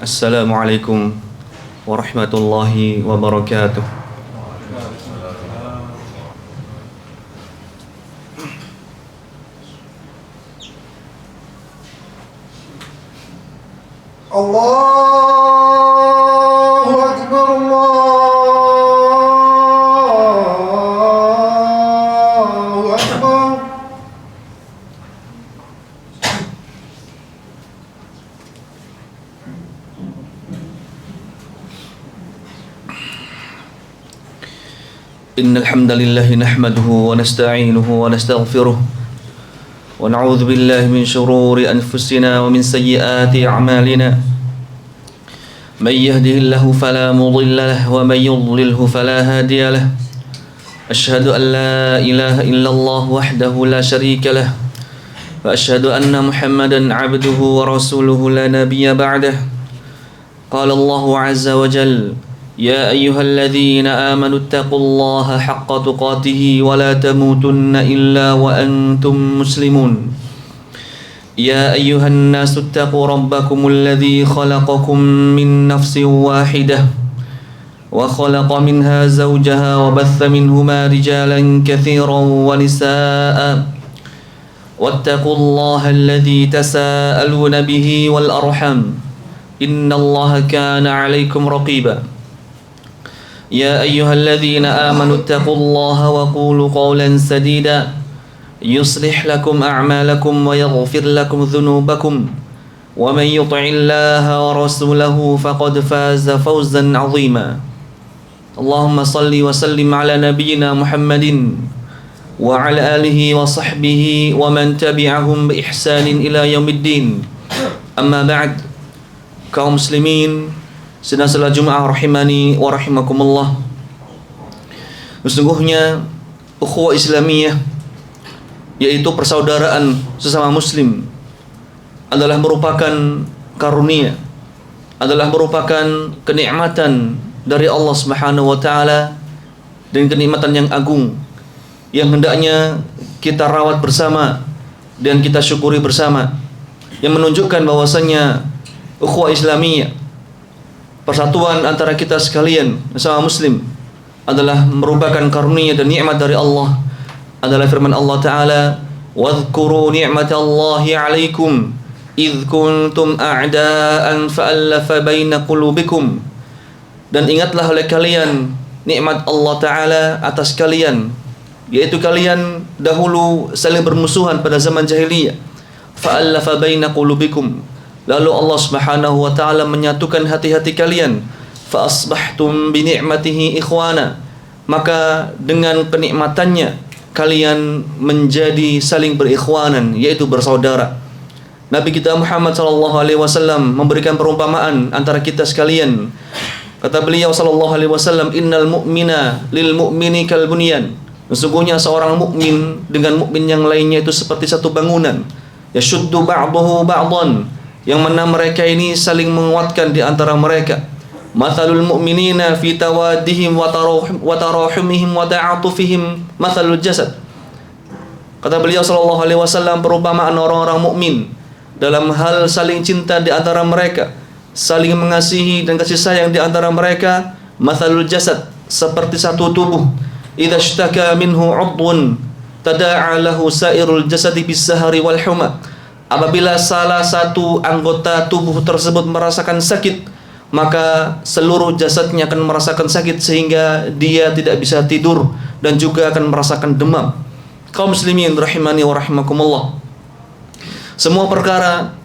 Assalamualaikum warahmatullahi wabarakatuh. Allahu Akbar, Allahu Akbar. Innal hamdalillah nahmaduhu wa nasta'inuhu wa nastaghfiruh wa na'udzu billahi min shururi anfusina wa min sayyiati a'malina. Man yahdihillahu fala mudilla lahu wa man yudlilhu fala hadiya lahu. Ashhadu an la ilaha illallah wahdahu la sharika lahu wa ashhadu anna Muhammadan 'abduhu wa rasuluhu la nabiyya ba'dahu. Qala Allahu 'azza wa jalla: يا أيها الذين آمنوا اتقوا الله حق تقاته ولا تموتن إلا وأنتم مسلمون. يا أيها الناس اتقوا ربكم الذي خلقكم من نفس واحدة وخلق منها زوجها وبث منهما رجالا كثيرا ونساء واتقوا الله الذي تساءلون به والأرحم إن الله كان عليكم رقيبا. يا أيها الذين آمنوا اتقوا الله وقولوا قولا سديدا يصلح لكم أعمالكم ويغفر لكم ذنوبكم ومن يطع الله ورسوله فقد فاز فوزا عظيما. اللهم صل وسلم على نبينا محمد وعلى آله وصحبه ومن تبعهم بإحسان إلى يوم الدين. أما بعد. Kaum muslimin sedang salat Jumat rahimani wa rahimakumullah. Sesungguhnya ukhuwah Islamiyah, yaitu persaudaraan sesama muslim, adalah merupakan karunia, adalah merupakan kenikmatan dari Allah Subhanahu wa taala, dan kenikmatan yang agung yang hendaknya kita rawat bersama dan kita syukuri bersama, yang menunjukkan bahwasanya ukhuwah Islamiyah, persatuan antara kita sekalian sesama muslim, adalah merupakan karunia dan nikmat dari Allah. Adalah firman Allah Ta'ala: "Wadhkuru ni'matallahi 'alaikum idh kuntum a'da'an fa'alafa baina qulubikum." Dan ingatlah oleh kalian nikmat Allah Ta'ala atas kalian, yaitu kalian dahulu saling bermusuhan pada zaman jahiliyah. Fa'alafa baina qulubikum, lalu Allah Subhanahu wa taala menyatukan hati-hati kalian. Fa asbahtum bi ni'matihi ikhwana, maka dengan kenikmatannya kalian menjadi saling berikhwanan, yaitu bersaudara. Nabi kita Muhammad sallallahu alaihi wasallam memberikan perumpamaan antara kita sekalian. Kata beliau sallallahu alaihi wasallam, "Innal mu'mina lil mu'mini kal bunyan." Sesungguhnya seorang mukmin dengan mukmin yang lainnya itu seperti satu bangunan. Yashuddu ba'dahu ba'dan, yang mana mereka ini saling menguatkan di antara mereka. Mathalul mu'minina fi tawaddihim wa tarahumihim wa ta'atufihim mathalul jasad. Kata beliau sallallahu alaihi wasallam, perumpamaan orang-orang mukmin dalam hal saling cinta di antara mereka, saling mengasihi dan kasih sayang di antara mereka, mathalul jasad, seperti satu tubuh. Idza ishtaka minhu 'udwun tada'a lahu sa'irul jasadi bis-sahari wal huma. Apabila salah satu anggota tubuh tersebut merasakan sakit, maka seluruh jasadnya akan merasakan sakit sehingga dia tidak bisa tidur dan juga akan merasakan demam. Kaum muslimin rahimani wa rahimakumullah, semua perkara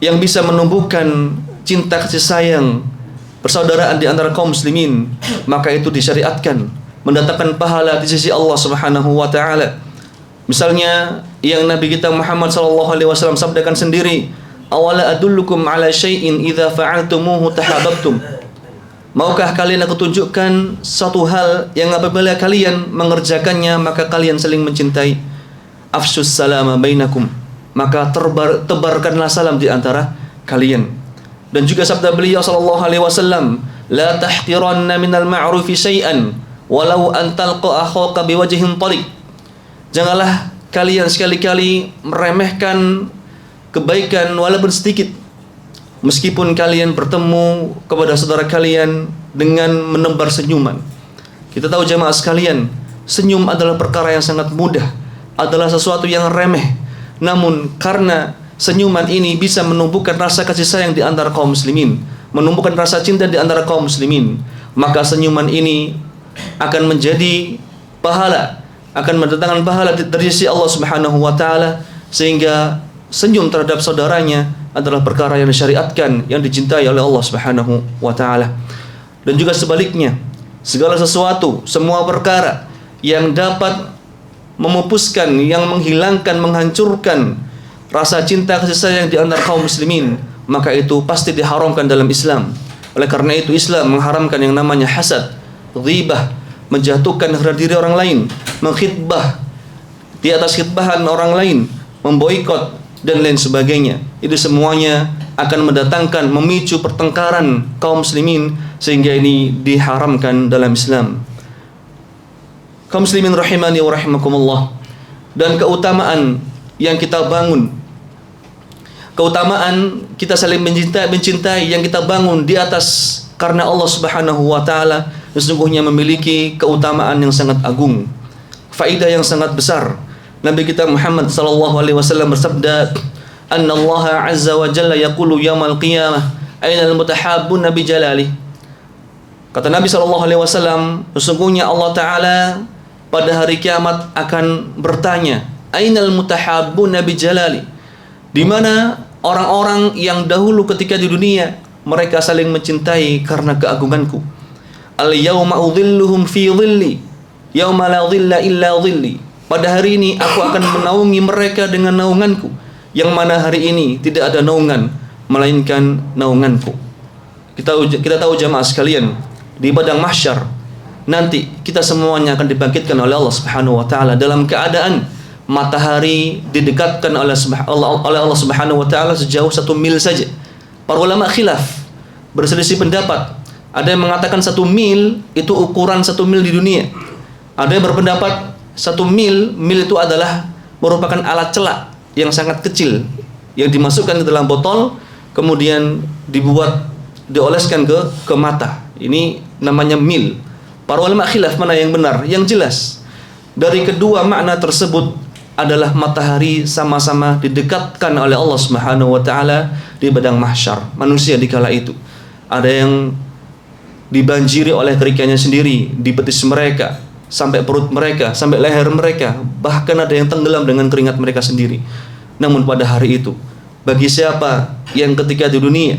yang bisa menumbuhkan cinta kasih sayang, persaudaraan di antara kaum muslimin, maka itu disyariatkan, mendatangkan pahala di sisi Allah Subhanahu wa taala. Misalnya yang Nabi kita Muhammad sallallahu alaihi wasallam sabdakan sendiri, "Awala adullukum ala syai'in idza fa'altumuhu tahabbtum." Maukah kalian aku tunjukkan suatu hal yang apabila kalian mengerjakannya maka kalian saling mencintai? Afshus salama bainakum, maka tebarkanlah salam di antara kalian. Dan juga sabda beliau sallallahu alaihi wasallam, "La tahtiranna minal ma'rufi syai'an walau an talqa akhaka biwajhin taliq." Janganlah kalian sekali-kali meremehkan kebaikan walaupun sedikit. meskipun kalian bertemu kepada saudara kalian dengan menebar senyuman. Kita tahu jamaah sekalian, senyum adalah perkara yang sangat mudah, adalah sesuatu yang remeh. Namun karena senyuman ini bisa menumbuhkan rasa kasih sayang di antara kaum muslimin, menumbuhkan rasa cinta di antara kaum muslimin, maka senyuman ini akan menjadi pahala, akan mendatangkan pahala dari sisi Allah Subhanahu wa taala, sehingga senyum terhadap saudaranya adalah perkara yang disyariatkan, yang dicintai oleh Allah Subhanahu wa taala. Dan juga sebaliknya, segala sesuatu, semua perkara yang dapat memupuskan, yang menghilangkan, menghancurkan rasa cinta kasih sayang di antara kaum muslimin, maka itu pasti diharamkan dalam Islam. Oleh karena itu Islam mengharamkan yang namanya hasad, ghibah, menjatuhkan harga diri orang lain, mengkhitbah di atas khitbahan orang lain, memboikot dan lain sebagainya. Itu semuanya akan mendatangkan, memicu pertengkaran kaum muslimin, sehingga ini diharamkan dalam Islam. Kaum muslimin rahimani wa rahimakumullah. Dan keutamaan yang kita bangun, keutamaan kita saling mencintai yang kita bangun di atas karena Allah Subhanahu wa taala, sesungguhnya memiliki keutamaan yang sangat agung, faedah yang sangat besar. Nabi kita Muhammad sallallahu alaihi wasallam bersabda, "Anna Allah azza wa jalla yaqulu yaumal qiyamah, aina al-mutahabbuna bi jalali." Kata Nabi sallallahu alaihi wasallam, sesungguhnya Allah taala pada hari kiamat akan bertanya, "Ainal mutahabbuna bi jalali?" Di mana orang-orang yang dahulu ketika di dunia mereka saling mencintai karena keagunganku. Al-yauma udhilluhum fi dhilli yauma la dhilla illa dhilli. Pada hari ini aku akan menaungi mereka dengan naunganku, yang mana hari ini tidak ada naungan melainkan naunganku. Kita tahu jamaah sekalian, di padang mahsyar nanti kita semuanya akan dibangkitkan oleh Allah Subhanahu wa taala dalam keadaan matahari didekatkan oleh Allah Subhanahu wa taala sejauh 1 mil saja. Para ulama khilaf, berselisih pendapat. Ada yang mengatakan 1 mil itu ukuran 1 mil di dunia. Ada yang berpendapat 1 mil itu adalah merupakan alat celak yang sangat kecil yang dimasukkan ke dalam botol, kemudian dioleskan ke mata. Ini namanya mil. Para ulama khilaf mana yang benar. Yang jelas dari kedua makna tersebut adalah matahari sama-sama didekatkan oleh Allah Subhanahu wa taala di padang mahsyar. Manusia di kala itu ada yang dibanjiri oleh keringatnya sendiri di betis mereka, sampai perut mereka, sampai leher mereka, bahkan ada yang tenggelam dengan keringat mereka sendiri. Namun pada hari itu, bagi siapa yang ketika di dunia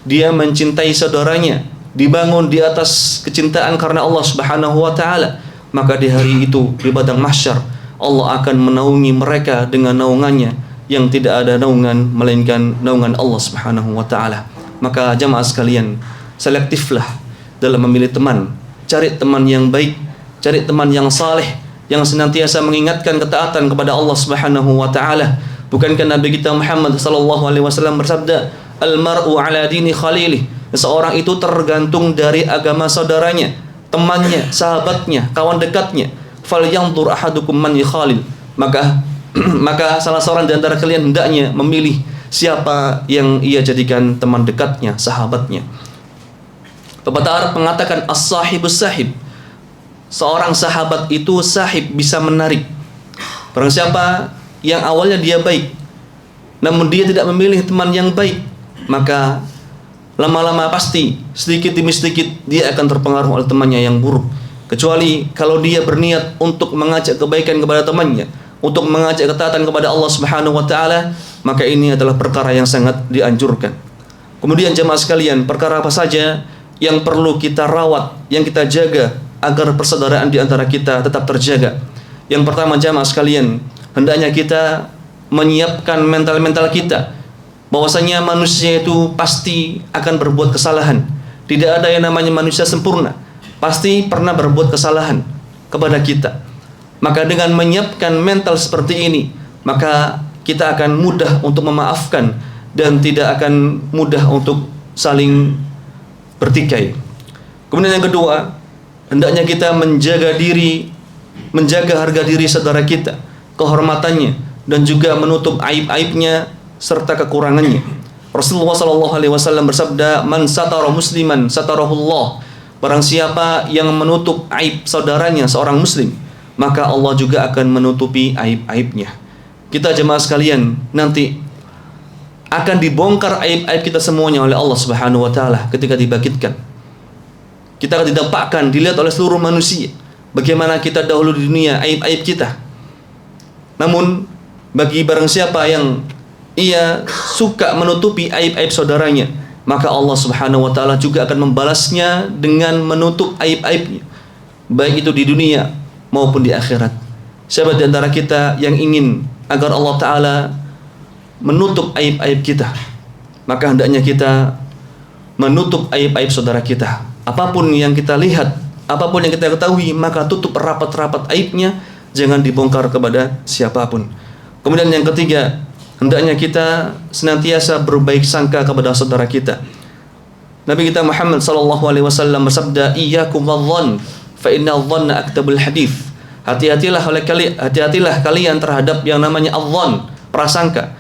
dia mencintai saudaranya, dibangun di atas kecintaan karena Allah Subhanahu wa taala, maka di hari itu di padang mahsyar Allah akan menaungi mereka dengan naungannya yang tidak ada naungan melainkan naungan Allah Subhanahu wa taala. Maka jamaah sekalian, selektiflah dalam memilih teman. Cari teman yang baik, cari teman yang saleh, yang senantiasa mengingatkan ketaatan kepada Allah Subhanahu wa taala. Bukankah Nabi kita Muhammad sallallahu alaihi wasallam bersabda, "Al-mar'u 'ala dini khalilih." Seseorang itu tergantung dari agama saudaranya, temannya, sahabatnya, kawan dekatnya. Falyanzur ahadukum man yukhalil. Maka salah seorang di antara kalian hendaknya memilih siapa yang ia jadikan teman dekatnya, sahabatnya. Pepatah Arab mengatakan as-sahibus sahib. Seorang sahabat itu sahib, bisa menarik. Barang siapa yang awalnya dia baik, namun dia tidak memilih teman yang baik, maka lama-lama pasti sedikit demi sedikit dia akan terpengaruh oleh temannya yang buruk. Kecuali kalau dia berniat untuk mengajak kebaikan kepada temannya, untuk mengajak ketaatan kepada Allah Subhanahu wa taala, maka ini adalah perkara yang sangat dianjurkan. Kemudian jemaah sekalian, perkara apa saja yang perlu kita rawat, yang kita jaga agar persaudaraan di antara kita tetap terjaga? Yang pertama jemaah sekalian, hendaknya kita menyiapkan mental kita bahwasanya manusia itu pasti akan berbuat kesalahan. Tidak ada yang namanya manusia sempurna, pasti pernah berbuat kesalahan kepada kita. Maka dengan menyiapkan mental seperti ini, maka kita akan mudah untuk memaafkan dan tidak akan mudah untuk saling bertikai. Kemudian yang kedua, hendaknya kita menjaga diri, menjaga harga diri saudara kita, kehormatannya, dan juga menutup aib-aibnya serta kekurangannya. Rasulullah sallallahu alaihi wasallam bersabda, "Man satara musliman satarahullah." Barang siapa yang menutup aib saudaranya seorang muslim, maka Allah juga akan menutupi aib-aibnya. Kita jemaah sekalian, nanti akan dibongkar aib-aib kita semuanya oleh Allah Subhanahu wa taala ketika dibangkitkan. Kita akan didampakkan, dilihat oleh seluruh manusia bagaimana kita dahulu di dunia, aib-aib kita. Namun bagi barang siapa yang ia suka menutupi aib-aib saudaranya, maka Allah Subhanahu wa taala juga akan membalasnya dengan menutup aib-aibnya, baik itu di dunia maupun di akhirat. Siapa di antara kita yang ingin agar Allah taala menutup aib-aib kita, maka hendaknya kita menutup aib-aib saudara kita. Apapun yang kita lihat, apapun yang kita ketahui, maka tutup rapat-rapat aibnya, jangan dibongkar kepada siapapun. Kemudian yang ketiga, hendaknya kita senantiasa berbaik sangka kepada saudara kita. Nabi kita Muhammad sallallahu alaihi wasallam bersabda, "Iyyakum wadh-dhann, fa inna adh-dhanna aktabul hadits." Hati-hatilah kalian terhadap yang namanya adh-dhann, prasangka.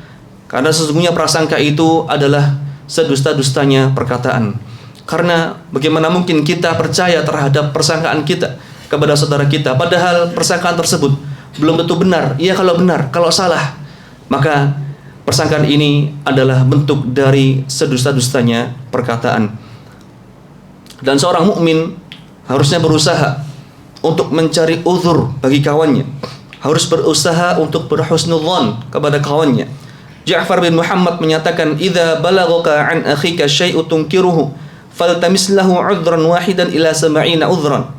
Karena sesungguhnya prasangka itu adalah sedusta-dustanya perkataan. Karena bagaimana mungkin kita percaya terhadap persangkaan kita kepada saudara kita, padahal persangkaan tersebut belum tentu benar. Iya kalau benar, kalau salah, maka persangkaan ini adalah bentuk dari sedusta-dustanya perkataan. Dan seorang mukmin harusnya berusaha untuk mencari uzur bagi kawannya, harus berusaha untuk berhusnudzon kepada kawannya. Ja'far bin Muhammad menyatakan, "Idza balaghaka an akhika syai'un tunkiruhu, faltamis lahu 'udhran wahidan ila 70 udhran."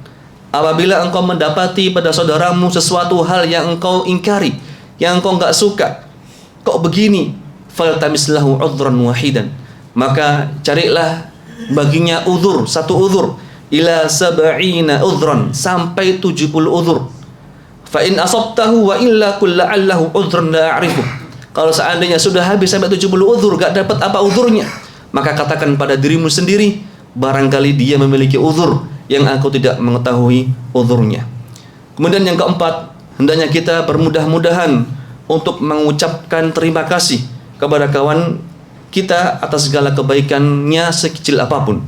Apabila engkau mendapati pada saudaramu sesuatu hal yang engkau ingkari, yang engkau enggak suka, kok begini, faltamis lahu 'udhran wahidan, maka carilah baginya uzur, satu uzur, ila 70 udhran, sampai 70 uzur. Fa in asabtahu wa illa kulla'allahu udhran la a'rifu. Kalau seandainya sudah habis sampai 70 uzur, gak dapat apa uzurnya, maka katakan pada dirimu sendiri, barangkali dia memiliki uzur yang aku tidak mengetahui uzurnya. Kemudian yang keempat, hendaknya kita bermudah-mudahan untuk mengucapkan terima kasih kepada kawan kita atas segala kebaikannya sekecil apapun.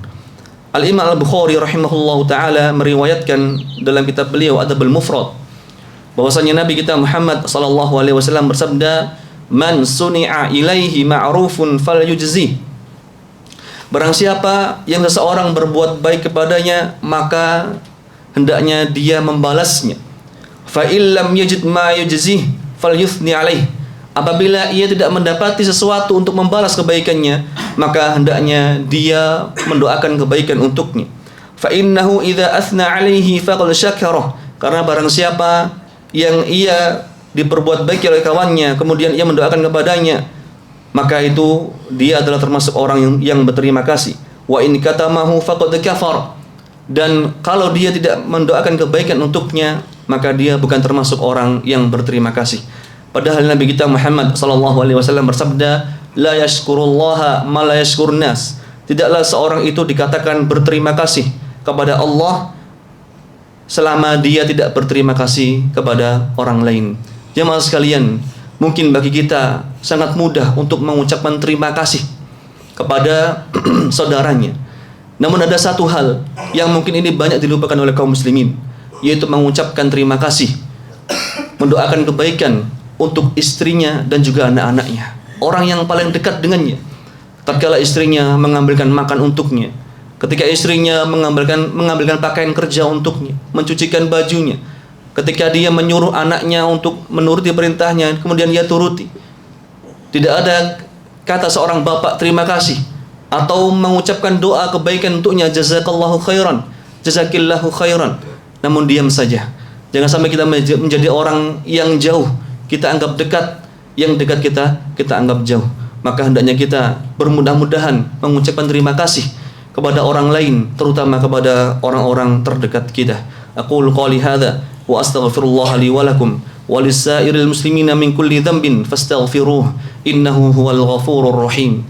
Al-Imam Al-Bukhari rahimahullahu taala meriwayatkan dalam kitab beliau Adabul Mufrad bahwasanya Nabi kita Muhammad sallallahu alaihi wasallam bersabda, "Man suni'a ilaihi ma'rufun falyujzi." Barang siapa yang seseorang berbuat baik kepadanya, maka hendaknya dia membalasnya. Fa illam yajid ma yujzih falyuthni alaih. Apabila ia tidak mendapati sesuatu untuk membalas kebaikannya, maka hendaknya dia mendoakan kebaikan untuknya. Fa innahu idza athna alaihi faqad syakarah. Karena barang siapa yang ia diperbuat baik oleh kawannya, kemudian ia mendoakan kepadanya, maka itu dia adalah termasuk orang yang berterima kasih. Wa in katamahu faqad kafar. Dan kalau dia tidak mendoakan kebaikan untuknya, maka dia bukan termasuk orang yang berterima kasih. Padahal Nabi kita Muhammad sallallahu alaihi wasallam bersabda, "La yashkurullaha ma la yashkurun nas." Tidaklah seorang itu dikatakan berterima kasih kepada Allah selama dia tidak berterima kasih kepada orang lain. Jemaah sekalian, mungkin bagi kita sangat mudah untuk mengucapkan terima kasih kepada saudaranya. Namun ada satu hal yang mungkin ini banyak dilupakan oleh kaum muslimin, yaitu mengucapkan terima kasih, mendoakan kebaikan untuk istrinya dan juga anak-anaknya, orang yang paling dekat dengannya. Tatkala istrinya mengambilkan makan untuknya, ketika istrinya mengambilkan pakaian kerja untuknya, mencucikan bajunya, ketika dia menyuruh anaknya untuk menuruti perintahnya, kemudian dia turuti. Tidak ada kata seorang bapak terima kasih atau mengucapkan doa kebaikan untuknya, jazakallahu khairan, jazakillahu khairan, namun diam saja. Jangan sampai kita menjadi orang yang jauh, kita anggap dekat, yang dekat kita anggap jauh. Maka hendaknya kita bermudah-mudahan mengucapkan terima kasih kepada orang lain, terutama kepada orang-orang terdekat kita. Aqulu qali hadza wa astaghfirullah li wa lakum wa lisairil muslimina min kulli dhanbin fastaghfiruh innahu huwal ghafurur rahim.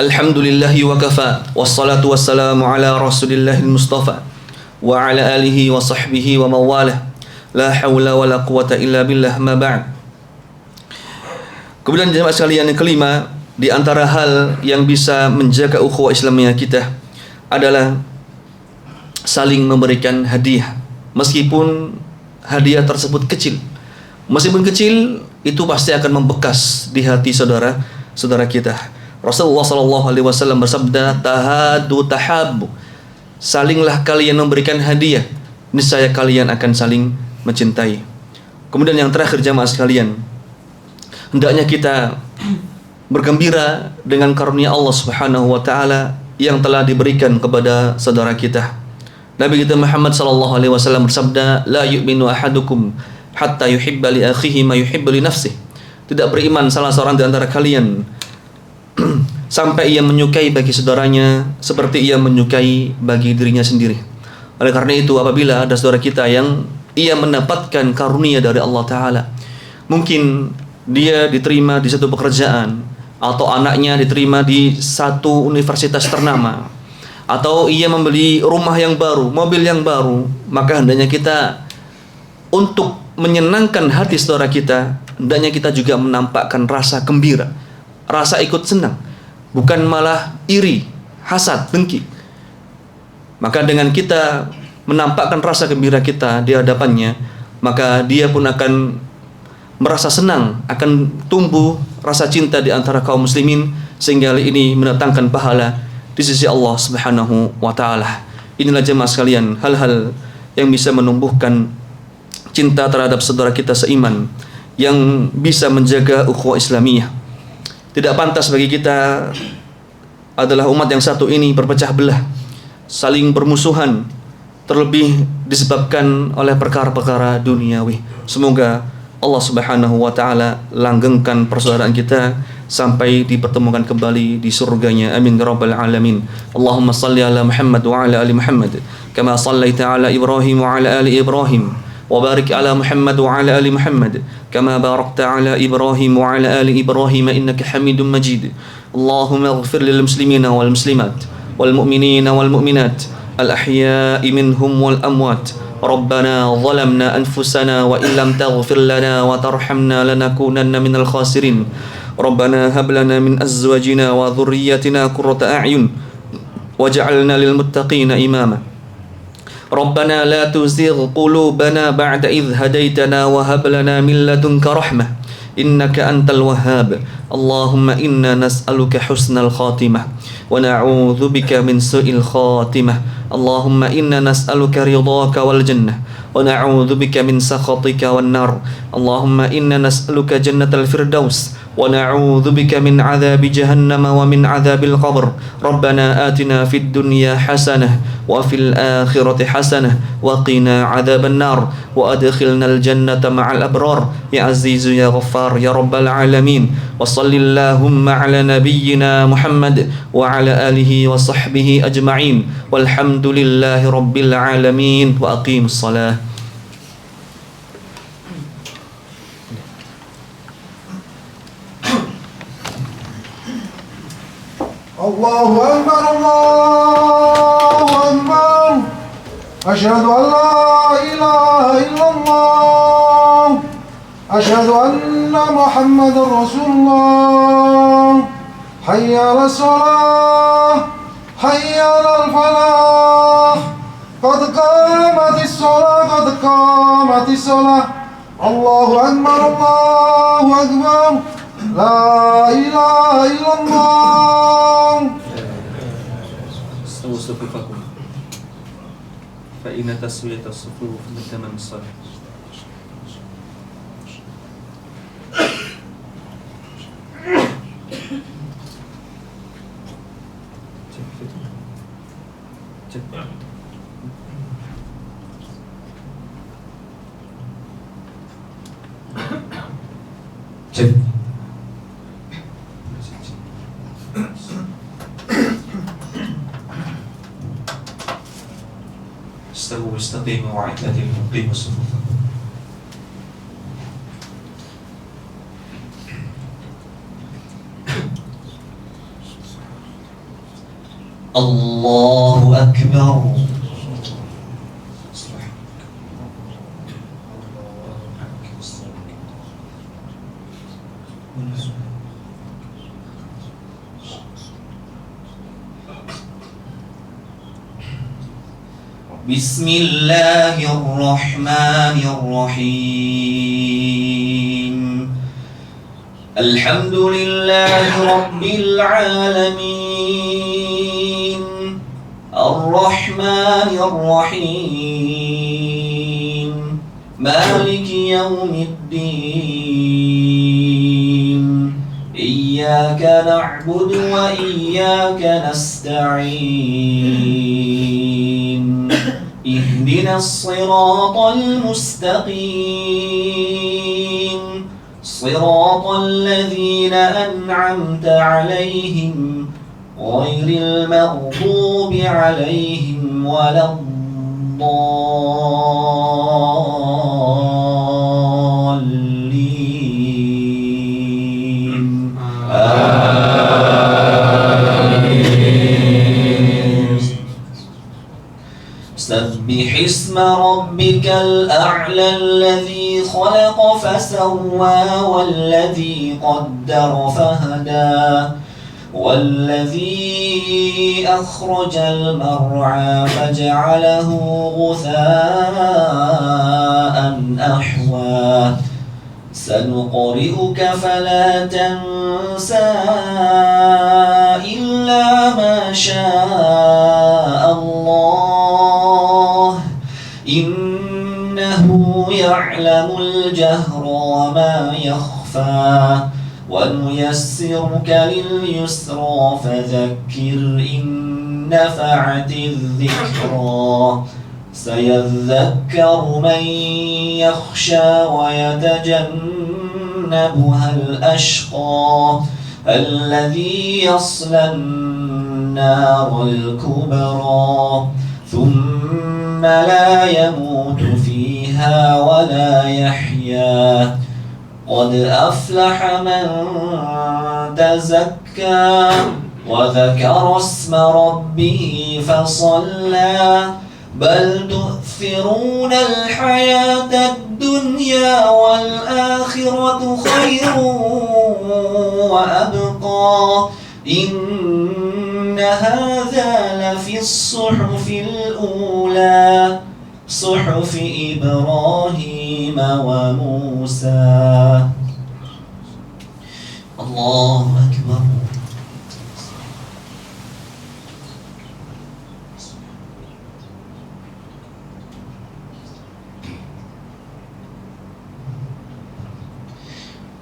Alhamdulillahi wa kafa, wassalatu wassalamu ala rasulillahil mustafa wa ala alihi wa sahbihi wa mawalah. La hawla wa la quwata illa billah, ma ba'd. Kemudian jemaah sekalian, yang kelima di antara hal yang bisa menjaga ukhuwah Islamiyah kita adalah saling memberikan hadiah. Meskipun hadiah tersebut kecil, meskipun kecil, itu pasti akan membekas di hati saudara kita. Rasulullah SAW bersabda, tahadu tahabu, salinglah kalian memberikan hadiah, niscaya kalian akan saling mencintai. Kemudian yang terakhir jamaah sekalian, hendaknya kita bergembira dengan karunia Allah Subhanahu wa taala yang telah diberikan kepada saudara kita. Nabi kita Muhammad SAW bersabda, la yu'minu ahadukum hatta yuhibba li akhihi ma yuhibbu li nafsihi. Tidak beriman salah seorang di antara kalian sampai ia menyukai bagi saudaranya seperti ia menyukai bagi dirinya sendiri. Oleh karena itu, apabila ada saudara kita yang ia mendapatkan karunia dari Allah Ta'ala, mungkin dia diterima di satu pekerjaan, atau anaknya diterima di satu universitas ternama, atau ia membeli rumah yang baru, mobil yang baru, maka hendaknya kita untuk menyenangkan hati saudara kita, hendaknya kita juga menampakkan rasa gembira, rasa ikut senang, bukan malah iri, hasad, dengki. Maka dengan kita menampakkan rasa gembira kita di hadapannya, maka dia pun akan merasa senang, akan tumbuh rasa cinta di antara kaum muslimin, sehingga hal ini mendatangkan pahala di sisi Allah Subhanahu wa taala. Inilah jemaah sekalian, hal-hal yang bisa menumbuhkan cinta terhadap saudara kita seiman, yang bisa menjaga ukhuwah Islamiyah. Tidak pantas bagi kita adalah umat yang satu ini berpecah belah, saling bermusuhan, terlebih disebabkan oleh perkara-perkara duniawi. Semoga Allah Subhanahu wa taala langgengkan persaudaraan kita sampai dipertemukan kembali di surganya. Amin ya rabbal alamin. Allahumma salli ala Muhammad wa ala ali Muhammad kama sallaita ala Ibrahim wa ala ali Ibrahim, وبارك على محمد وعلى آل محمد كما باركت على إبراهيم وعلى آل إبراهيم إنك حميد مجيد. اللهم اغفر للمسلمين والمسلمات والمؤمنين والمؤمنات الأحياء منهم والأموات. ربنا ظلمنا أنفسنا وإن لم تغفر لنا وترحمنا لنكونن من الخاسرين. ربنا هب لنا من أزواجنا وذريتنا قرة أعين واجعلنا للمتقين إماما. ربنا لا تزغ قلوبنا بعد إذ هديتنا وهب لنا من لدنك رحمة إنك أنت الوهاب. اللهم إنا نسألك حسن الخاتمة ونعوذ بك من سوء الخاتمة. اللهم إنا نسألك رضاك والجنة ونعوذ بك من سخطك والنار. اللهم إنا نسألك جنة الفردوس ونعوذ بك من عذاب جهنم ومن عذاب القبر. ربنا آتنا في الدنيا حسنة وفي الآخرة حسنة وقنا عذاب النار وأدخلنا الجنة مع الأبرار يا عزيز يا غفار يا رب العالمين. وصل اللهم على نبينا محمد وعلى آله وصحبه أجمعين والحمد لله رب العالمين وأقيم الصلاة. الله أكبر الله أكبر أشهد أن لا إله إلا الله أشهد أن محمد رسول الله حي على الصلاة حي على الفلاح قد قامت الصلاة قد قامت الصلاة الله أكبر الله أكبر لا إله إلا الله. استووا صفوفكم فإن تسوية الصفوف من تمام الصلاة. Cek. استووا واستقيموا واعتدلوا وقيموا صفوفكم. الله أكبر. بسم الله الرحمن الرحيم. الحمد لله رب العالمين الرحمن الرحيم مالك يوم الدين إياك نعبد وإياك نستعين اهدنا الصراط المستقيم صراط الذين أنعمت عليهم غير المغضوب عليهم ولا الضالين آمين. سبح اسم ربك الأعلى الذي خلق فسوى والذي قدر فهدى والذي أخرج المرعى فجعله غثاء أحوى سنقرئك فلا تنسى إلا ما شاء الله إنه يعلم الجهر وما يخفى ونيسرك لليسرى فذكر إن نفعت الذكرى سيذكر من يخشى ويتجنبها الأشقى الذي يصلى النار الكبرى ثم لا يموت فيها ولا يحيا قد أفلح من تزكى وذكر اسم ربه فصلى بل تؤثرون الحياة الدنيا والآخرة خير وأبقى إن هذا لفي الصحف الأولى صحف إبراهيم وموسى. الله أكبر.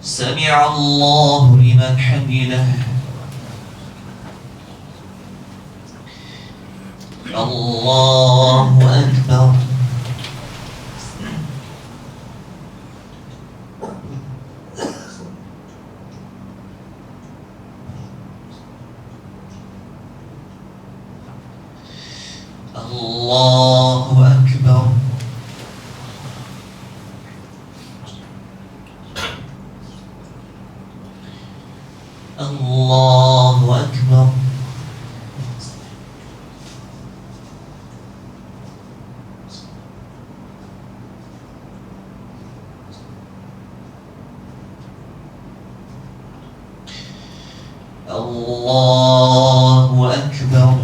سمع الله لمن حمده. الله أكبر. الله أكبر. الله أكبر. الله أكبر.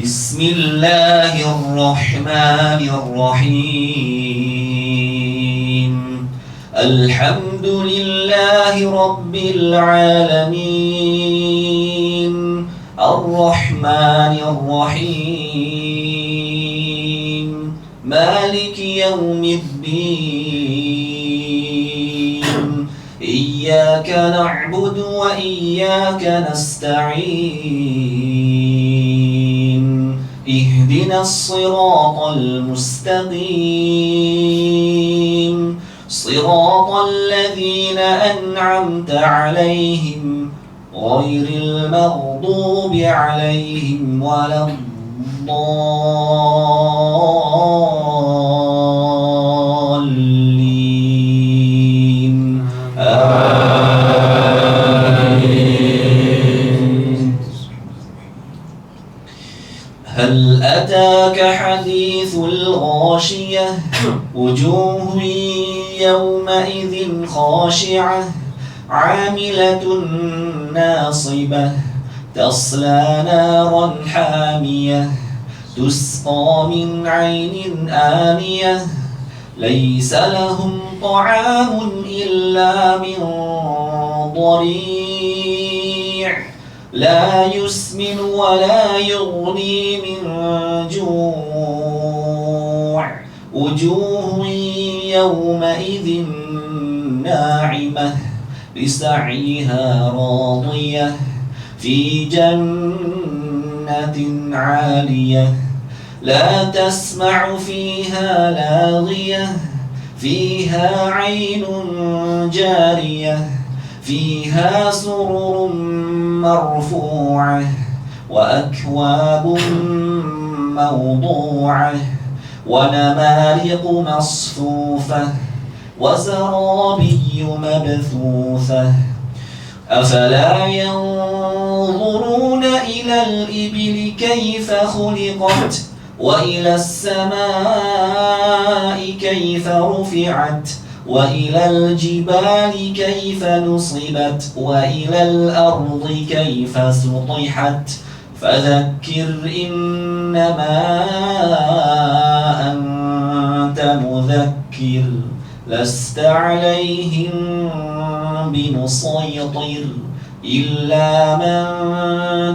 بسم الله الرحمن الرحيم الحمد لله رب العالمين الرحمن الرحيم مالك يوم الدين إياك نعبد وإياك نستعين اهدنا الصراط المستقيم صراط الذين أنعمت عليهم غير المغضوب عليهم ولا الضالين آمين. هل أتاك حديث الغاشية وجوه يومئذ خاشعة عاملة ناصبة تصلى نارا حامية تسقى من عين آنية ليس لهم طعام إلا من ضريع لا يسمن ولا يغني من جوع وجوه يومئذ ناعمة لسعيها راضية في جنة عالية لا تسمع فيها لاغية فيها عين جارية فيها سرر مرفوعة وأكواب موضوعة ونمارق مصفوفة وزرابي مبثوثة أفلا ينظرون إلى الإبل كيف خلقت وإلى السماء كيف رفعت وإلى الجبال كيف نصبت وإلى الأرض كيف سطحت فذكر إنما أنت مذكر لست عليهم بمسيطر إلا من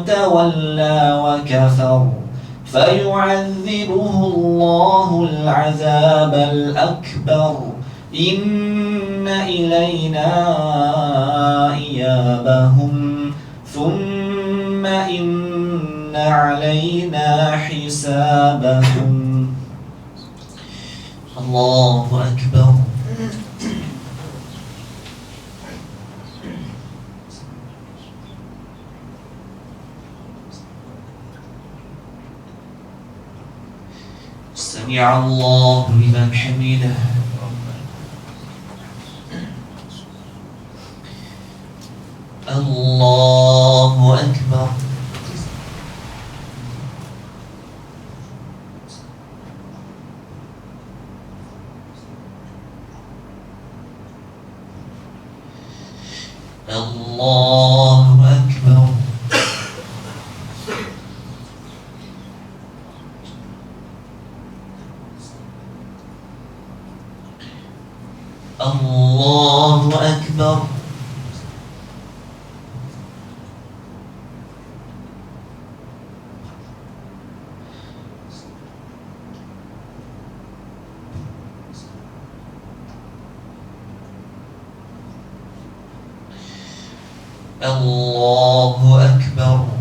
تولى وكفر فيعذبه الله العذاب الأكبر إن إلينا إيابهم ثم إن علينا حسابهم الله أكبر سمع الله لمن حمده الله أكبر الله أكبر الله أكبر الله أكبر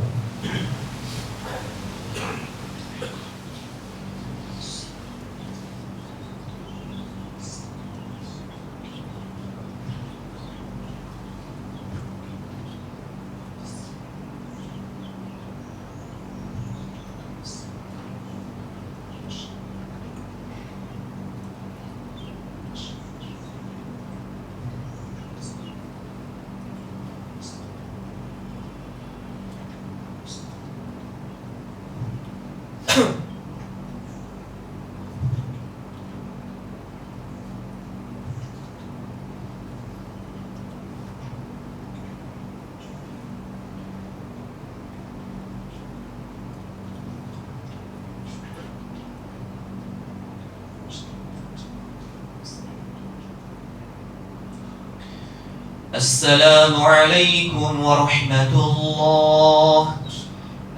السلام عليكم ورحمة الله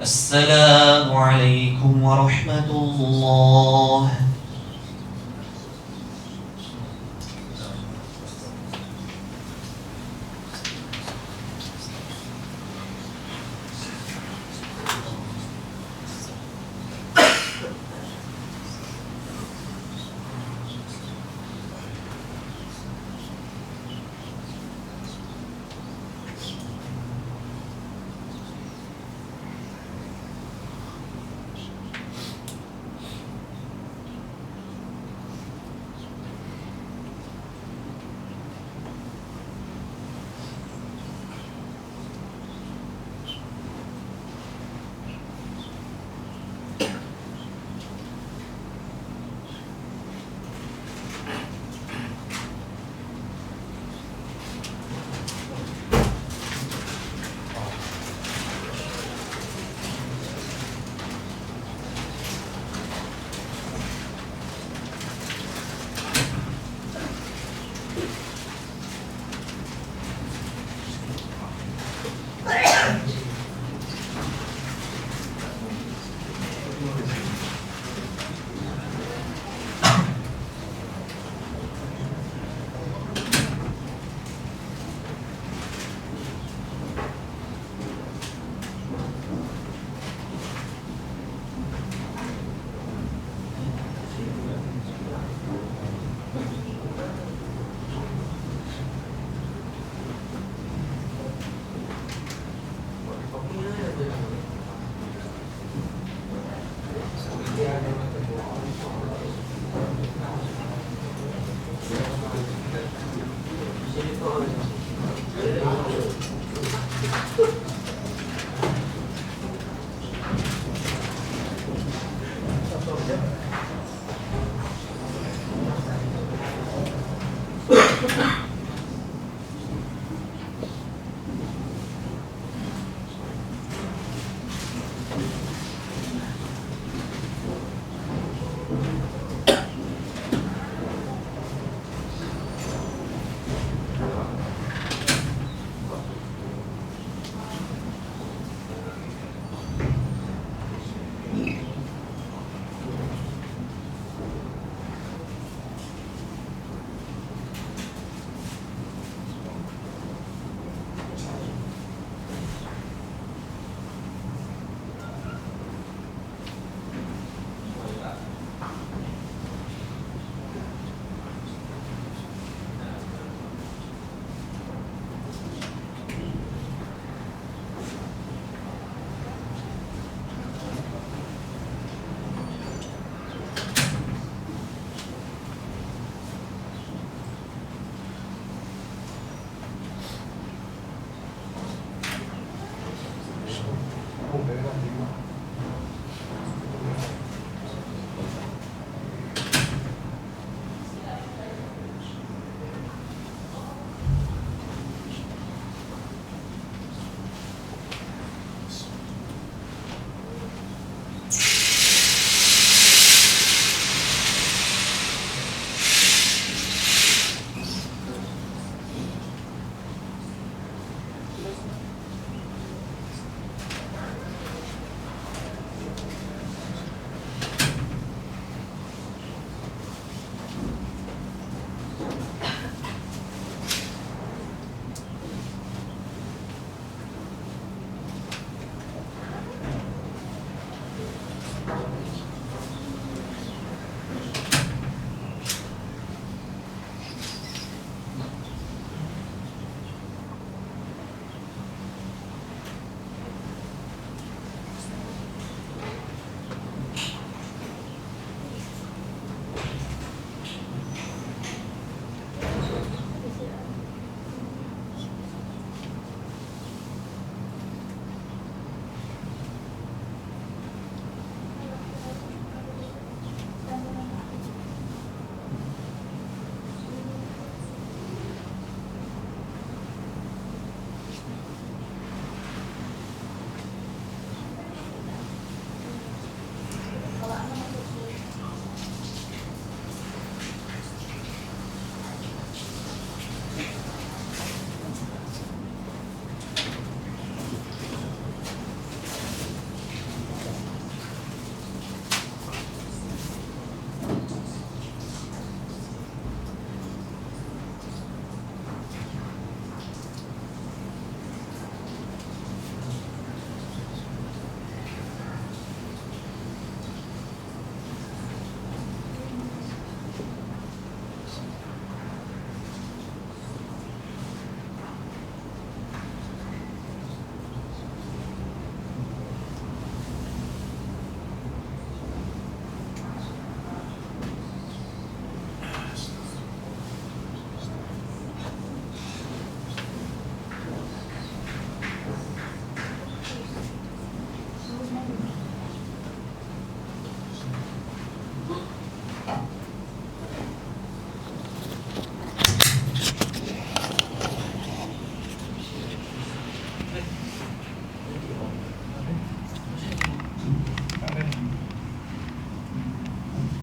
السلام عليكم ورحمة الله